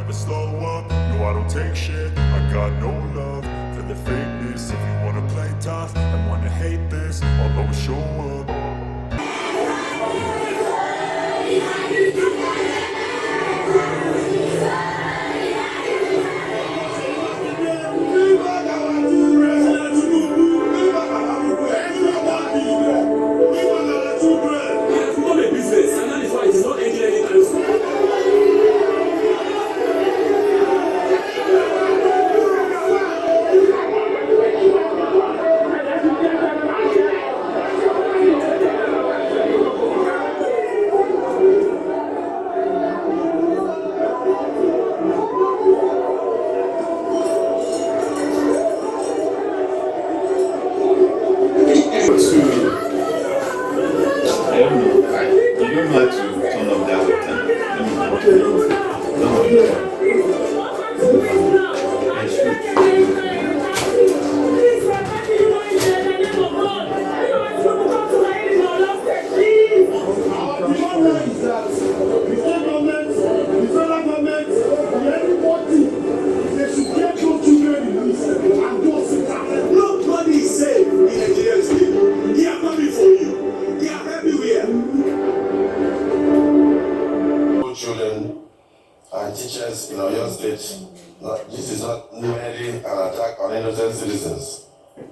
never slow up. No, I don't take shit, I got no love for the fakeness. If you wanna play tough and wanna hate this, I'll always show up. And teachers in Oyo State, this is not merely an attack on innocent citizens.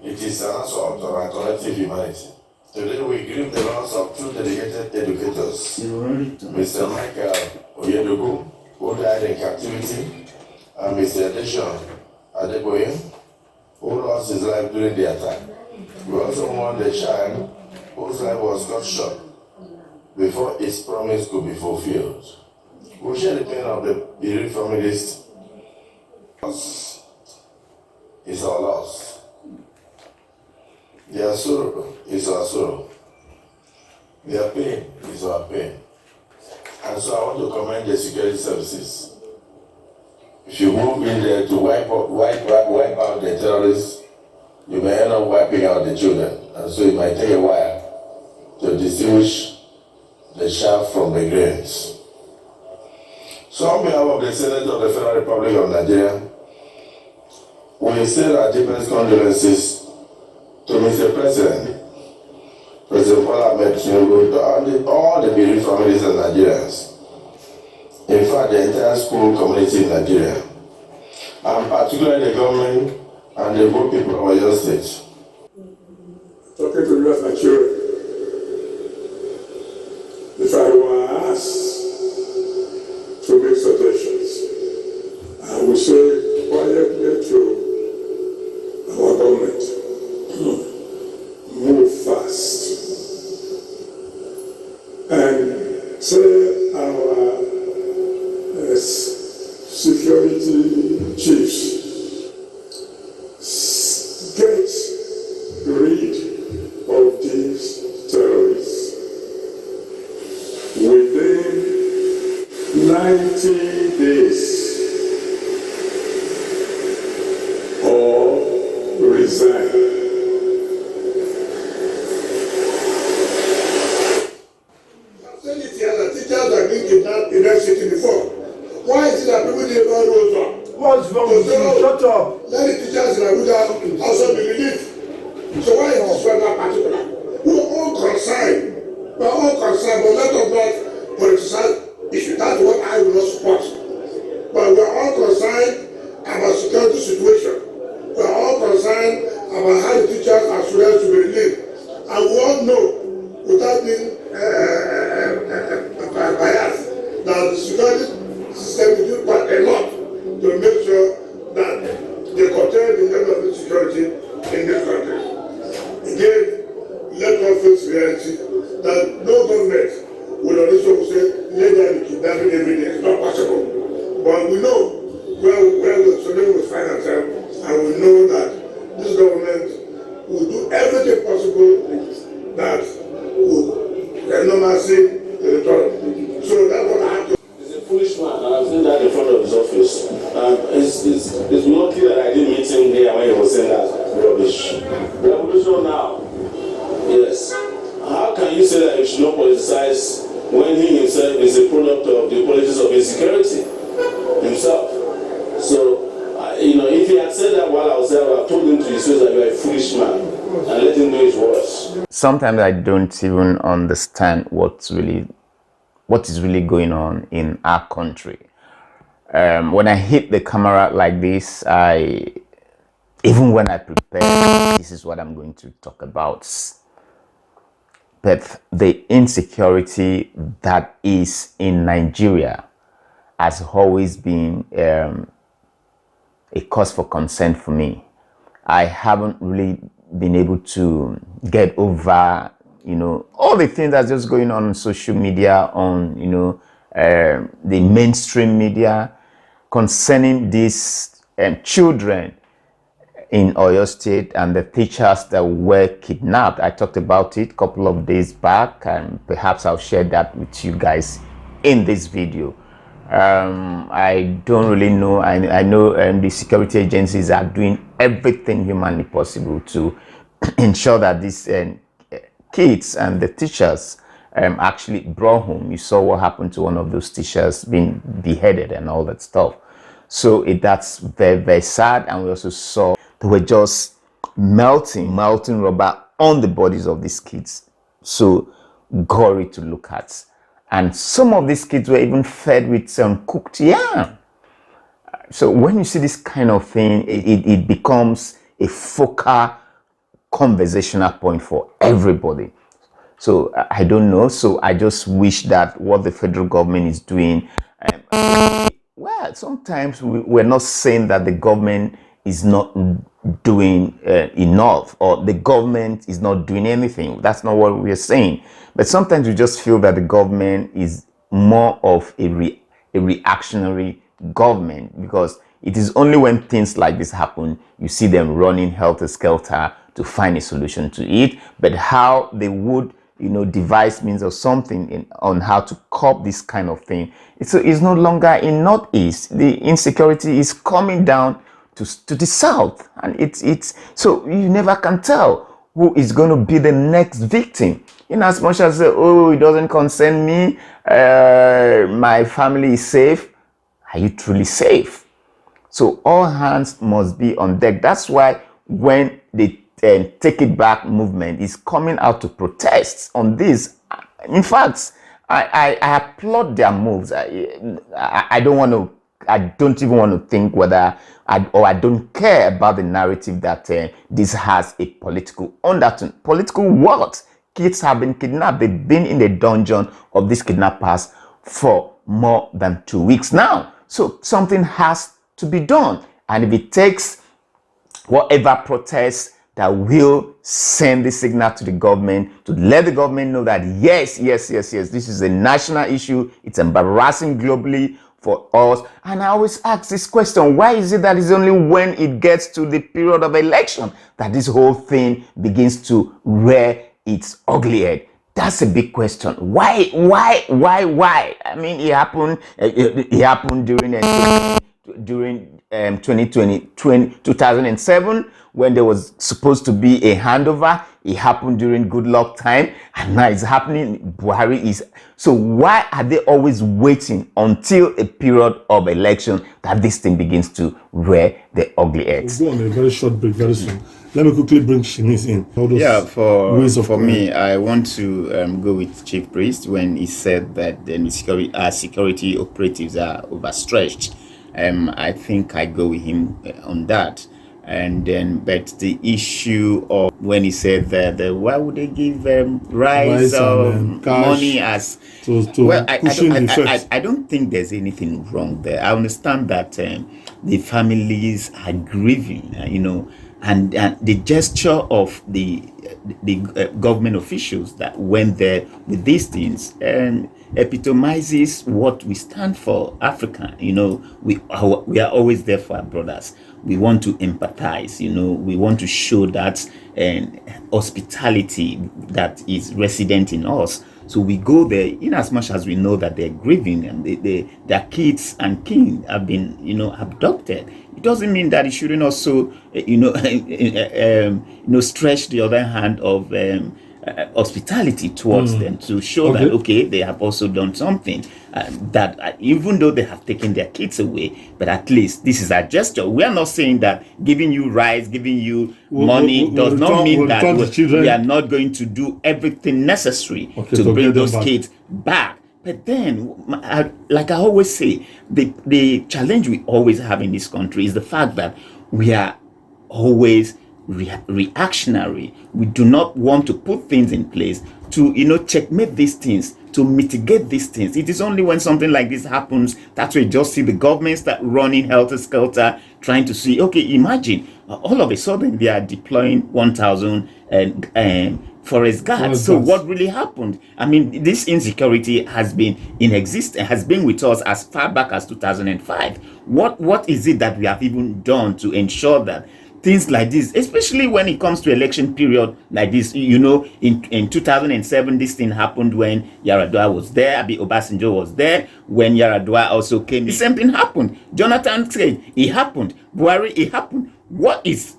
It is an assault on our collective humanity. Today we grieve the loss of two dedicated educators, Mr. Michael Oyedogu, who died in captivity, and Mr. Adeshon Adeboye, who lost his life during the attack. We also mourn the child whose life was cut short before its promise could be fulfilled. We share the pain of the bereaved families. It's our loss. Their sorrow is our sorrow. Their pain is our pain. And so I want to commend the security services. If you move in there to wipe out the terrorists, you may end up wiping out the children. And so it might take a while to distinguish the chaff from the grains. So on behalf of the Senate of the Federal Republic of Nigeria, we send our deepest condolences to Mr. President Bola Ahmed Tinubu, to all the bereaved families and Nigerians. In fact, the entire school community in Nigeria, and particularly the government and the good people of Oyo State. Talking to you as my children, if I were asked to make suggestions, I would say quietly to our government, move fast and tell our security chiefs, get rid of these terrorists within 90 days or resign. Teachers have been kidnapped in FCT before. Why is it that people didn't know those one? What's wrong with you? Shut up. Let the teachers in Abuja also be relieved. So why is this one not particular? We're all concerned. We're all concerned, but let us not politicize issue. That's what I will not support. But we're all concerned about security situation. We're all concerned about how the teachers are supposed to be relieved. And we all know, without being biased, that the security system will do quite a lot to make sure that they contain the level of insecurity in this country. Again, let us face reality that no government will also say, legally kidnapping every day. It's not possible. But we know where the solution will find ourselves, and we know that this government will do everything possible that will get normalcy to the return. So that's what I have to. He's a foolish man, and I've seen that in front of his office. It's lucky that I didn't meet him there when he was saying that rubbish. Revolution now. Yes. How can you say that you should not politicize when he himself is a product of the politics of insecurity himself? to his face that you are a foolish man and let him know his words. Sometimes I don't even understand what is really going on in our country. When I hit the camera like this, even when I prepare, this is what I'm going to talk about. But the insecurity that is in Nigeria has always been a cause for concern for me. I haven't really been able to get over, all the things that's just going on social media, on, the mainstream media concerning these children in Oyo State and the teachers that were kidnapped. I talked about it a couple of days back, and perhaps I'll share that with you guys in this video. I don't really know. I know the security agencies are doing everything humanly possible to ensure that these kids and the teachers actually brought home. You saw what happened to one of those teachers being beheaded and all that stuff. So that's very, very sad. And we also saw they were just melting rubber on the bodies of these kids. So gory to look at. And some of these kids were even fed with some cooked yam. So when you see this kind of thing, it becomes a focal conversational point for everybody. So I don't know. So I just wish that what the federal government is doing, well, sometimes we're not saying that the government is not doing enough, or the government is not doing anything. That's not what we're saying. But sometimes you just feel that the government is more of a reactionary government, because it is only when things like this happen you see them running helter-skelter to find a solution to it. But how they would devise means or something on how to curb this kind of thing, it's no longer in Northeast. The insecurity is coming down to the south, and it's so you never can tell who is going to be the next victim. In as much as it doesn't concern me, my family is safe. Are you truly safe? So all hands must be on deck. That's why when the Take It Back movement is coming out to protest on this, in fact, I applaud their moves. I don't even want to think whether I don't care about the narrative that this has a political undertone. Political what? Kids have been kidnapped. They've been in the dungeon of these kidnappers for more than 2 weeks now. So something has to be done. And if it takes whatever protest that will send the signal to the government, to let the government know that yes, this is a national issue. It's embarrassing globally for us. And I always ask this question: why is it that it's only when it gets to the period of election that this whole thing begins to rear its ugly head? That's a big question. Why? I mean, it happened during 2007, when there was supposed to be a handover. It happened during good luck time, and now it's happening. Buhari is. So why are they always waiting until a period of election that this thing begins to rear the ugly heads? We'll go on a very short break very soon. Let me quickly bring Shanice in. For me, I want to go with Chief Priest when he said that the security operatives are overstretched. I think I go with him on that. And then, but the issue of when he said that why would they give rice or money as I don't think there's anything wrong there. I understand that the families are grieving, and the gesture of the government officials that went there with these things epitomizes what we stand for, Africa. We are always there for our brothers. We want to empathize, we want to show that hospitality that is resident in us. So we go there in as much as we know that they're grieving and their kids and kin have been, abducted. It doesn't mean that it shouldn't also, stretch the other hand of hospitality towards them to show that, okay, they have also done something. That even though they have taken their kids away, but at least this is a gesture. We are not saying that giving you rice, giving you money does not mean that we are not going to do everything necessary to bring those kids back. But then, like I always say, the challenge we always have in this country is the fact that we are always reactionary. We do not want to put things in place to, checkmate these things, to mitigate these things. It is only when something like this happens that we just see the government start running helter-skelter, trying to see, okay, imagine, all of a sudden they are deploying 1,000 forest guards. So what really happened? I mean, this insecurity has been in existence, has been with us as far back as 2005. What is it that we have even done to ensure that things like this, especially when it comes to election period like this, in 2007, this thing happened when Yaradua was there, Abi Obasanjo was there, when Yaradua also came, the same thing happened. Jonathan said, it happened. Buhari, it happened. What is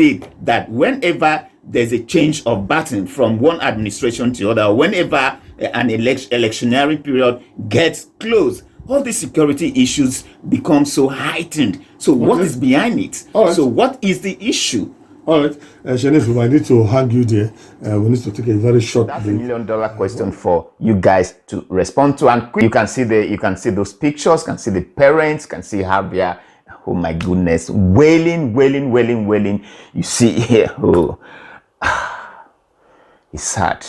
it that whenever there's a change of baton from one administration to the other, whenever an electionary period gets close, all these security issues become so heightened. So what is behind it? So what is the issue? All right, Shanice, we might need to hang you there. We need to take a very short break. That's $1 million question for you guys to respond to. And you can see those pictures, can see the parents, can see how they are, oh my goodness, wailing. You see here, it's sad.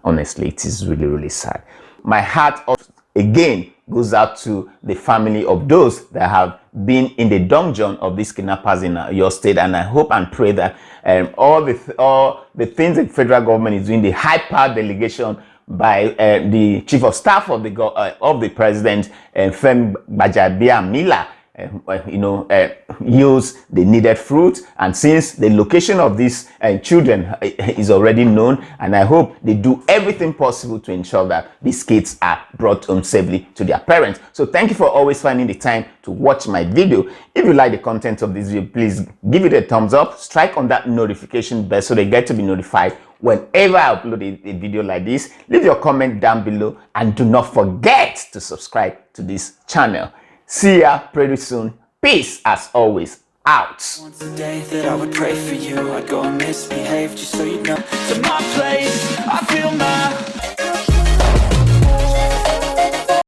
Honestly, it is really sad. My heart again goes out to the family of those that have been in the dungeon of these kidnappers in your state, and I hope and pray that all the things the federal government is doing, the high-powered delegation by the chief of staff of the president, Femi Gbajabiamila, use the needed fruit. And since the location of these children is already known, and I hope they do everything possible to ensure that these kids are brought home safely to their parents. So thank you for always finding the time to watch my video. If you like the content of this video, please give it a thumbs up, strike on that notification bell so they get to be notified whenever I upload a video like this. Leave your comment down below, and do not forget to subscribe to this channel. See ya pretty soon. Peace as always. Out. Once a day that I would pray for you, I'd go and misbehave just so you know. To my place, I feel my